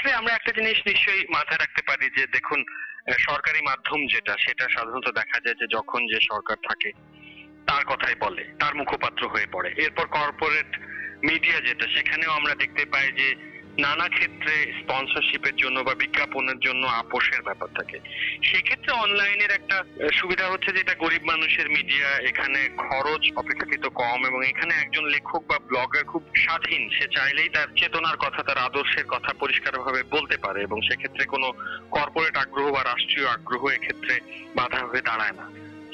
এক্ষেত্রে আমরা একটা জিনিস নিশ্চয়ই মাথায় রাখতে পারি যে দেখুন, সরকারি মাধ্যম যেটা, সেটা সাধারণত দেখা যায় যে যখন যে সরকার থাকে তার কথাই বলে, তার মুখপাত্র হয়ে পড়ে। এরপর কর্পোরেট মিডিয়া যেটা, সেখানেও আমরা দেখতে পাই যে নানা ক্ষেত্রে স্পন্সরশিপের জন্য বা বিজ্ঞাপনের জন্য আপোষের ব্যাপার থাকে। সেক্ষেত্রে অনলাইনের একটা সুবিধা হচ্ছে যে এটা গরিব মানুষের মিডিয়া, এখানে খরচ অপেক্ষাকৃত কম এবং এখানে একজন লেখক বা ব্লগার খুব স্বাধীন, সে চাইলেই তার চেতনার কথা, তার আদর্শের কথা পরিষ্কারভাবে বলতে পারে এবং সেক্ষেত্রে কোনো কর্পোরেট আগ্রহ বা রাষ্ট্রীয় আগ্রহ এক্ষেত্রে বাধা হয়ে দাঁড়ায় না।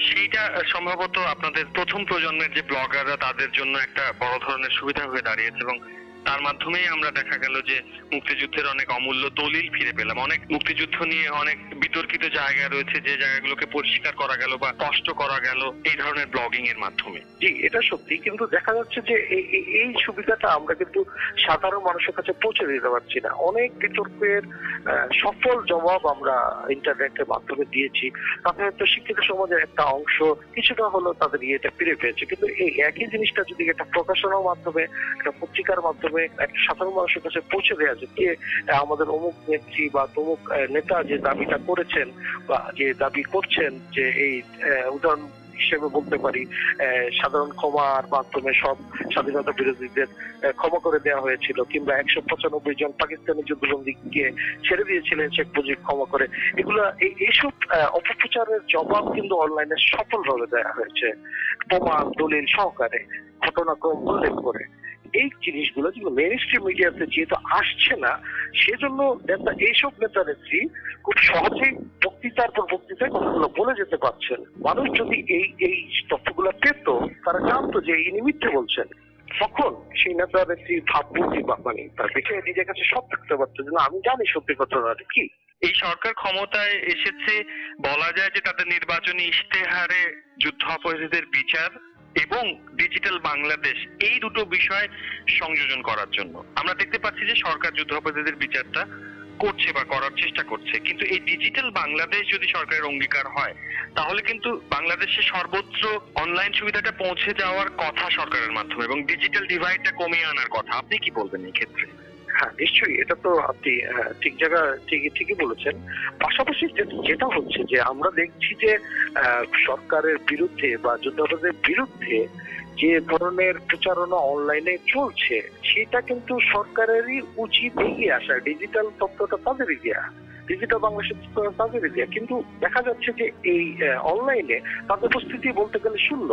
সেইটা সম্ভবত আপনাদের প্রথম প্রজন্মের যে ব্লগাররা, তাদের জন্য একটা বড় ধরনের সুবিধা হয়ে দাঁড়িয়েছে এবং তার মাধ্যমেই আমরা দেখা গেল যে মুক্তিযুদ্ধের অনেক অমূল্য দলিল ফিরে পেলাম। অনেক মুক্তিযুদ্ধ নিয়ে অনেক বিতর্কিত জায়গা রয়েছে, যে জায়গাগুলোকে পরিষ্কার করা গেল বা স্পষ্ট করা গেল এই ধরনের ব্লগিং এর মাধ্যমে। জি, এটা সত্যি, কিন্তু দেখা যাচ্ছে যে এই সুবিধাটা আমরা কিন্তু সাধারণ মানুষের কাছে পৌঁছে দিতে পারছি না। অনেক বিতর্কের সফল জবাব আমরা ইন্টারনেটের মাধ্যমে দিয়েছি, তাতে হয়তো শিক্ষিত সমাজের একটা অংশ কিছুটা হলো তাদের ইয়েটা ফিরে পেয়েছে, কিন্তু এই একই জিনিসটা যদি একটা প্রকাশনার মাধ্যমে, একটা পত্রিকার মাধ্যমে একটা সাধারণ মানুষের কাছে পৌঁছে দেওয়া যায় যে আমাদের অমুক নেত্রী বা তমুক নেতা যে দাবিটা করেছেন বা যে দাবি করছেন, যে এই উদাহরণ হিসেবে বলতে পারি সাধারণ ক্ষমার মাধ্যমে সব স্বাধীনতা বিরোধীদের ক্ষমা করে দেওয়া হয়েছিল, কিংবা 195 জন পাকিস্তানি যুদ্ধবন্দীকে ছেড়ে দিয়েছিলেন শেখ মুজিব ক্ষমা করে। এগুলো এইসব অপপ্রচারের জবাব কিন্তু অনলাইনে সফলভাবে দেওয়া হয়েছে, প্রমাণ দলিল সহকারে, ঘটনাক্রম উল্লেখ করে। এই জিনিসগুলো যেগুলো মেইন স্ট্রিম মিডিয়াতে যেহেতু আসছে না, সেজন্য এইসব নেতা নেত্রী খুব সহজেই বক্তৃতার পর বক্তৃতায় কথাগুলো বলে যেতে পারছেন। মানুষ যদি এই তথ্যগুলো পেত, তারা জানতো যে এই নিমিত্তে বলছেন, তখন সেই নেতা নেত্রী ভাবমূর্তি বা মানে তার বিষয়ে নিজের কাছে সব থাকতে পারতো যে না, আমি জানি সত্যি ঘটনাটা কি। এই সরকার ক্ষমতায় এসেছে বলা যায় যে তাদের নির্বাচনী ইশতেহারে যুদ্ধ অপরাধীদের বিচার এবং ডিজিটাল বাংলাদেশ, এই দুটো বিষয় সংযোজন করার জন্য। আমরা দেখতে পাচ্ছি যে সরকার যুদ্ধ অপরাধীদের বিচারটা করছে বা করার চেষ্টা করছে, কিন্তু এই ডিজিটাল বাংলাদেশ যদি সরকারের অঙ্গীকার হয়, তাহলে কিন্তু বাংলাদেশে সর্বত্র অনলাইন সুবিধাটা পৌঁছে যাওয়ার কথা সরকারের মাধ্যমে এবং ডিজিটাল ডিভাইডটা কমিয়ে আনার কথা। আপনি কি বলবেন এই ক্ষেত্রে? হ্যাঁ, নিশ্চয়ই, এটা তো আপনি ঠিক জায়গা ঠিকই বলেছেন। পাশাপাশি যেটা হচ্ছে যে আমরা দেখছি যে সরকারের বিরুদ্ধে বা যুদ্ধাপরাধের বিরুদ্ধে যে ধরনের প্রচারণা অনলাইনে চলছে, সেটা কিন্তু সরকারেরই উচিত এগিয়ে আসা। ডিজিটাল তথ্যটা তাদেরই দেয়া, ডিজিটাল বাংলাদেশের তাদেরই দেয়া, কিন্তু দেখা যাচ্ছে যে এই অনলাইনে তাদের উপস্থিতি বলতে গেলে শূন্য।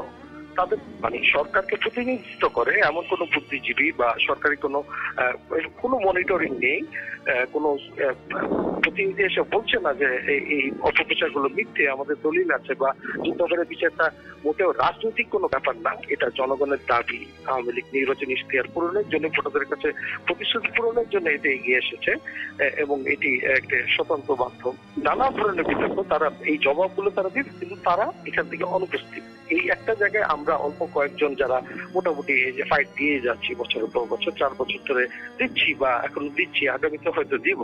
তাদের মানে সরকারকে প্রতিনিধিত্ব করে এমন কোন বুদ্ধিজীবী বা সরকারি কোনো মনিটরিং নেই, কোনো প্রতিনিধি এসে বলছে না যে এই অপপ্রচার গুলো মিথ্যে, আমাদের দলিল আছে, বা যুদ্ধকারের বিচারটা মোটেও রাজনৈতিক কোনো ব্যাপার না, এটা জনগণের দাবি। আওয়ামী লীগ নির্বাচনী ইশতেহার পূরণের জন্য, ভোটারদের কাছে প্রতিশ্রুতি পূরণের জন্য এটা এগিয়ে এসেছে এবং এটি একটা স্বতন্ত্র মাধ্যম। নানা ধরনের বিতর্ক তারা এই জবাবগুলো তারা দিচ্ছে, কিন্তু তারা এখান থেকে অনুপস্থিত। এই একটা জায়গায় আমরা অল্প কয়েকজন যারা মোটামুটি এই যে ফাইট দিয়ে যাচ্ছি বছরের পর বছর, 4 বছর ধরে দিচ্ছি বা এখনো দিচ্ছি, আগামীতে হয়তো দিব,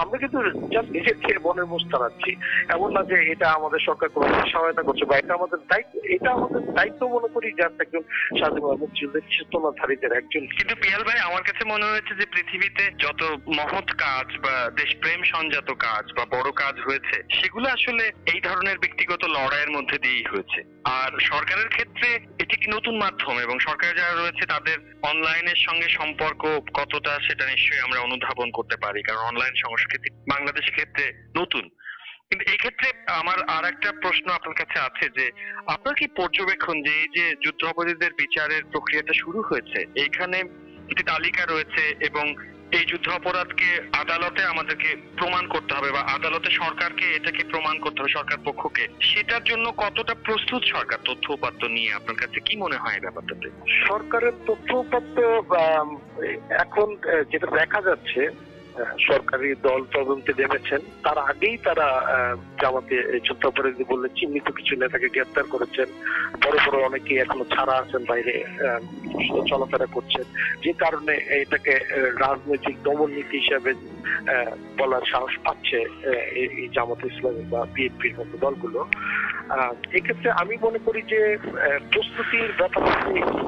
আমরা কিন্তু জাস্ট নিজের খেয়ে বনের মোষ তাড়াচ্ছি। এমন না যে এটা আমাদের সরকার কোনো সহায়তা করছে বা এটা আমাদের দায়িত্ব। এটা আমাদের দায়িত্ব মনে করি যার একজন স্বাধীন মুক্তিযুদ্ধের চেতনাধারীদের একজন। কিন্তু পিয়াল ভাই, আমার কাছে মনে হয়েছে যে পৃথিবীতে যত মহৎ কাজ বা দেশপ্রেম সংজাত কাজ বা বড় কাজ হয়েছে, সেগুলো আসলে এই ধরনের ব্যক্তিগত লড়াইয়ের মধ্যে দিয়েই হয়েছে। আর সরকারের ক্ষেত্রে এটি একটি নতুন মাধ্যম এবং সরকার যারা রয়েছে তাদের অনলাইনের সঙ্গে সম্পর্ক কতটা, সেটা নিশ্চয়ই আমরা অনুধাবন করতে পারি, কারণ অনলাইন সংস্কৃতি বাংলাদেশের ক্ষেত্রে নতুন। কিন্তু এই ক্ষেত্রে আমার আর একটা প্রশ্ন আপনার কাছে আছে যে আপনার কি পর্যবেক্ষণ যে এই যে যুদ্ধ অপরাধীদের বিচারের প্রক্রিয়াটা শুরু হয়েছে, এইখানে একটি তালিকা রয়েছে এবং এই যুদ্ধ অপরাধকে আদালতে আমাদেরকে প্রমাণ করতে হবে বা আদালতে সরকারকে এটাকে প্রমাণ করতে হবে, সরকার পক্ষকে, সেটার জন্য কতটা প্রস্তুত সরকার তথ্য উপাত্ত নিয়ে? আপনার কাছে কি মনে হয় ব্যাপারটাতে? সরকারের তথ্য উপাত্ত এখন যেটা দেখা যাচ্ছে, সরকারি দল তদন্তে নেমেছেন, তার আগেই তারা জামাতে যুদ্ধাপরাধী বললে চিহ্নিত কিছু নেতাকে গ্রেপ্তার করেছেন। বড় বড় অনেকে এখনো ছাড়া আছেন, বাইরে চলাফেরা করছেন, যে কারণে এটাকে রাজনৈতিক দমন নীতি হিসাবে বলার সাহস পাচ্ছে এই জামাতে ইসলামী বা বিএনপির মতো দলগুলো। এক্ষেত্রে আমি মনে করি যে প্রস্তুতির ব্যাপারে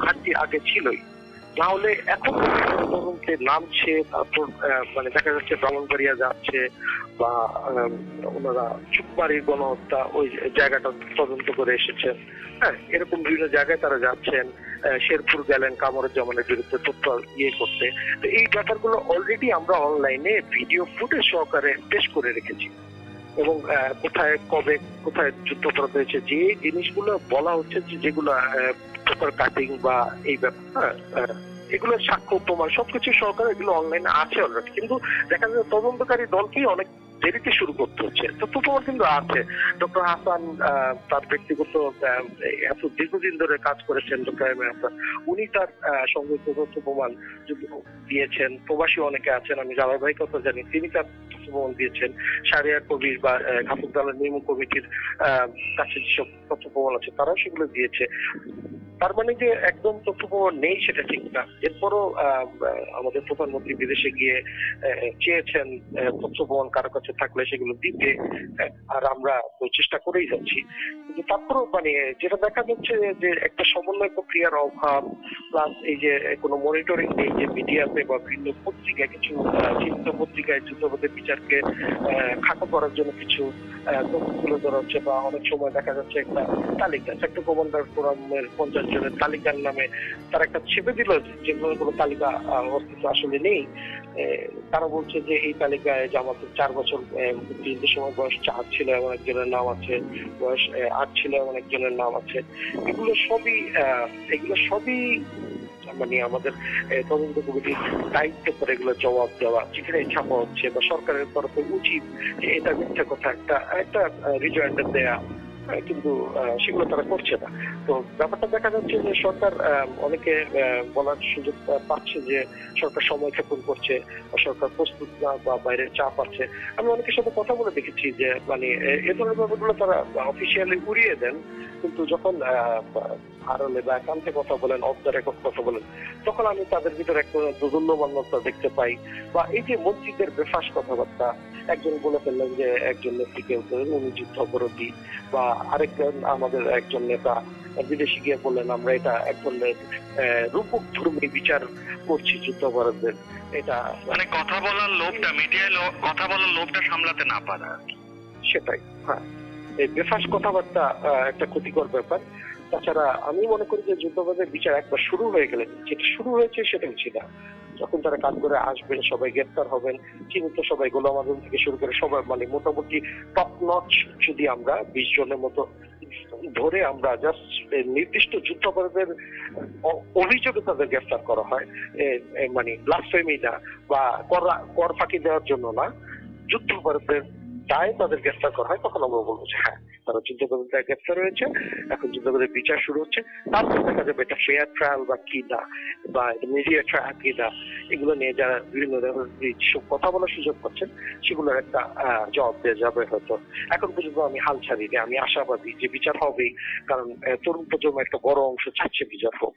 ঘাটতি আগে ছিলই, না হলে এখন তদন্তে নামছে, তারপর মানে দেখা যাচ্ছে ব্রাহ্মণবাড়িয়া যাচ্ছে বা ওনারা চুপবাড়ির গণহত্যা ওই জায়গাটা তদন্ত করে এসেছেন। হ্যাঁ, এরকম বিভিন্ন জায়গায় তারা যাচ্ছেন। শেরপুর গেলেন কামরুজ্জামানের বিরুদ্ধে তথ্য করতে। তো এই ব্যাপারগুলো অলরেডি আমরা অনলাইনে ভিডিও ফুটেজ সহকারে পেশ করে রেখেছি এবং কোথায় কবে কোথায় যুদ্ধাপরাধ হয়েছে যে জিনিসগুলো বলা হচ্ছে যেগুলো পেপার কাটিং বা এই ব্যাপার এগুলো সাক্ষ্য প্রমাণ সবকিছু সরকার এগুলো অনলাইনে আছে অলরেডি, কিন্তু দেখা যায় তদন্তকারী দলকেই অনেক দেরিতে শুরু করতে হচ্ছে। তথ্য প্রমাণ কিন্তু আছে। ডক্টর হাসান তার ব্যক্তিগত এত দীর্ঘদিন ধরে কাজ করেছেন, ডক্টর এম এ হাসান উনি তার সংগঠিত তথ্য প্রমাণ দিয়েছেন। প্রবাসী অনেকে আছেন, আমি জামাই ভাই কথা জানি, তিনি তার তথ্য প্রমাণ দিয়েছেন। শাহরিয়ার কবির বা ঘাতকদালের নির্মূল কমিটির কাছে যেসব তথ্য প্রমাণ আছে তারাও সেগুলো দিয়েছে। তার মানে যে একদম তথ্য প্রমাণ নেই সেটা ঠিক না। এরপরও আমাদের প্রধানমন্ত্রী বিদেশে গিয়ে চেয়েছেন তথ্য প্রমাণ কারো কাছে থাকলে সেগুলো দিতে, আর আমরা চেষ্টা করেই যাচ্ছি। কিন্তু তারপরেও মানে যেটা দেখা যাচ্ছে যে একটা সমন্বয় প্রক্রিয়ার অভাব, প্লাস এই যে কোনো মনিটরিং নেই, যে মিডিয়াতে বা বিভিন্ন পত্রিকায় কিছু চিহ্নিত পত্রিকায় যুদ্ধপথের বিচারকে খাটো করার জন্য কিছু তথ্য তুলে ধরা হচ্ছে, বা অনেক সময় দেখা যাচ্ছে একটা তালিকা সেক্টর কমান্ডার ফোরামের 50 জনের তালিকার নামে তারা একটা ছেপে দিল যেগুলো কোনো তালিকা অস্তিত্ব আসলে নেই। তারা বলছে যে এই তালিকায় জামাতের 4 বছর মুক্তিযুদ্ধের সময় বয়স 4 ছিল এমন একজনের নাম আছে, বয়স 8 ছিল এমন একজনের নাম আছে। এগুলো সবই মানে আমাদের তদন্ত কমিটির দায়িত্ব করে এগুলো জবাব দেওয়া, যেখানে ছাপা হচ্ছে বা সরকারের তরফে উচিত যে এটা মিথ্যা কথা একটা রিজয়েন্ডার দেয়া, কিন্তু সেগুলো তারা করছে না। তো ব্যাপারটা দেখা যাচ্ছে যে সরকার অনেকে বলার সুযোগ পাচ্ছে যে সরকার সময় ক্ষেপণ করছে, সরকার প্রস্তুত না বা বাইরের চাপ আছে। আমি অনেকের সাথে কথা বলে দেখেছি যে মানে এ ধরনের ব্যাপারগুলো তারা অফিসিয়ালি উড়িয়ে দেন, কিন্তু যখন আড়ালে বা একান্তে কথা বলেন, অফ দ্য রেকর্ড কথা বলেন, তখন আমি তাদের ভিতরে একটা দুর্দণ্যমান্যতা দেখতে পাই। বা এই যে মন্ত্রীদের বেফাস কথাবার্তা, একজন বলে ফেললেন যে একজন নেত্রীকে উনি যুদ্ধ অপরাধী, বা আরেকজন আমাদের একজন নেতা বিদেশে গিয়ে বললেন আমরা এটা এক ধরনের রূপক ধর্মী বিচার করছি যুদ্ধাপরাধের। এটা মানে কথা বলার লোভটা, মিডিয়ায় কথা বলার লোভটা সামলাতে না পারা। সেটাই, হ্যাঁ, এই বেফাস কথাবার্তা একটা ক্ষতিকর ব্যাপার। তাছাড়া আমি মনে করি যে যুদ্ধাপরাধের বিচার একবার শুরু হয়ে গেলে, যেটা শুরু হয়েছে সেটা হচ্ছে না, যখন তারা কাজ করে আসবেন সবাই গ্রেফতার হবেন, চিহ্নিত সবাই গোলাম আজম থেকে শুরু করে সবাই মানে মোটামুটি টপ নচ যদি আমরা 20 জনের মতো ধরে আমরা জাস্ট নির্দিষ্ট যুদ্ধাপরাধের অভিযোগে তাদের গ্রেফতার করা হয়, মানে ব্লাসফেমি না বা কর ফাঁকি দেওয়ার জন্য না, যুদ্ধাপরাধের দায়ে তাদের গ্রেফতার করা হয়, তখন আমরা বলবো যে হ্যাঁ তারা যুদ্ধাপরাধের দায়ে গ্রেফতার হয়েছে, এখন যুদ্ধাপরাধের বিচার শুরু হচ্ছে। তারপর দেখা যাবে এটা ফেয়ার ট্রায়াল বা কি না, বা মিডিয়া ট্রায়াল কি না, এগুলো নিয়ে যারা বিভিন্ন সব কথা বলার সুযোগ পাচ্ছেন সেগুলোর একটা জবাব দেওয়া যাবে হয়তো। এখন পর্যন্ত আমি হাল ছাড়িনি, আমি আশাবাদী যে বিচার হবেই, কারণ তরুণ প্রজন্ম একটা বড় অংশ চাচ্ছে বিচার হোক।